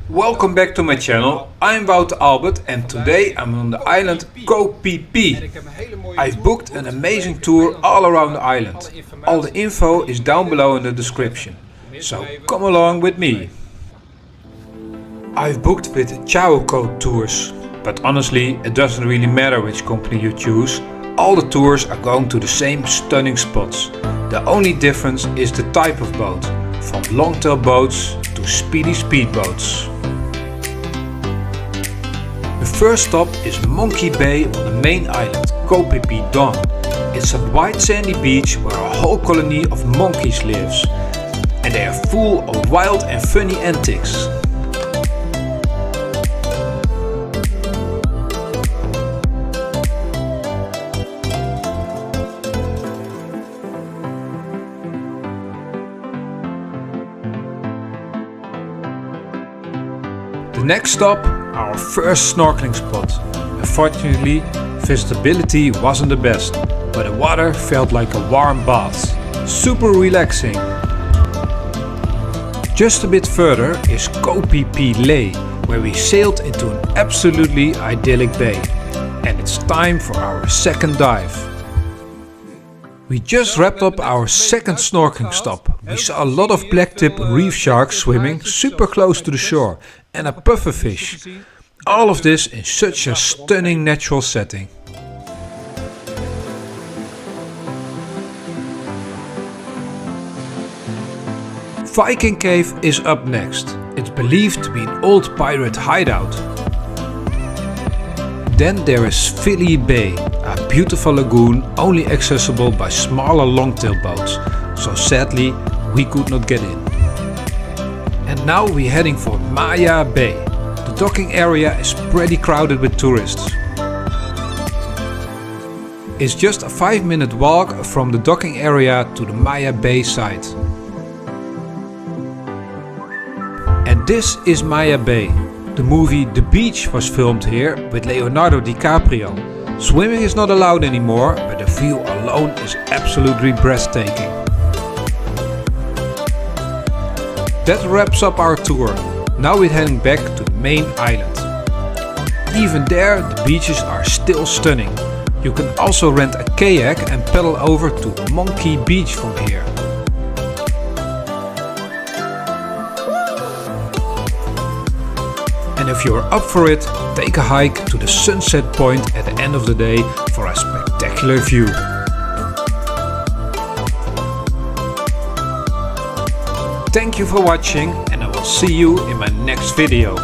Welcome back to my channel. I'm Wouter Albert and today I'm on the island Koh Phi Phi. I've booked an amazing tour all around the island. All the info is down below in the description. So come along with me. I've booked with Chaokoh Tours, but honestly it doesn't really matter which company you choose. All the tours are going to the same stunning spots. The only difference is the type of boat, from longtail boats to speedy speedboats. The first stop is Monkey Bay on the main island, Koh Phi Phi. It's a white sandy beach where a whole colony of monkeys lives, and they are full of wild and funny antics. The next stop, our first snorkeling spot. Unfortunately, visibility wasn't the best, but the water felt like a warm bath. Super relaxing. Just a bit further is Koh Phi Phi, where we sailed into an absolutely idyllic bay. And it's time for our second dive. We just wrapped up our second snorkeling stop. We saw a lot of blacktip reef sharks swimming super close to the shore and a pufferfish. All of this in such a stunning natural setting. Viking Cave is up next. It's believed to be an old pirate hideout. Then there is Pileh Bay, a beautiful lagoon only accessible by smaller longtail boats, so sadly we could not get in. And now we're heading for Maya Bay. The docking area is pretty crowded with tourists. It's just a 5-minute walk from the docking area to the Maya Bay site. And this is Maya Bay. The movie The Beach was filmed here with Leonardo DiCaprio. Swimming is not allowed anymore, but the view alone is absolutely breathtaking. That wraps up our tour. Now we're heading back to the main island. Even there the beaches are still stunning. You can also rent a kayak and paddle over to Monkey Beach from here. And if you're up for it, take a hike to the sunset point at the end of the day for a spectacular view. Thank you for watching and I will see you in my next video.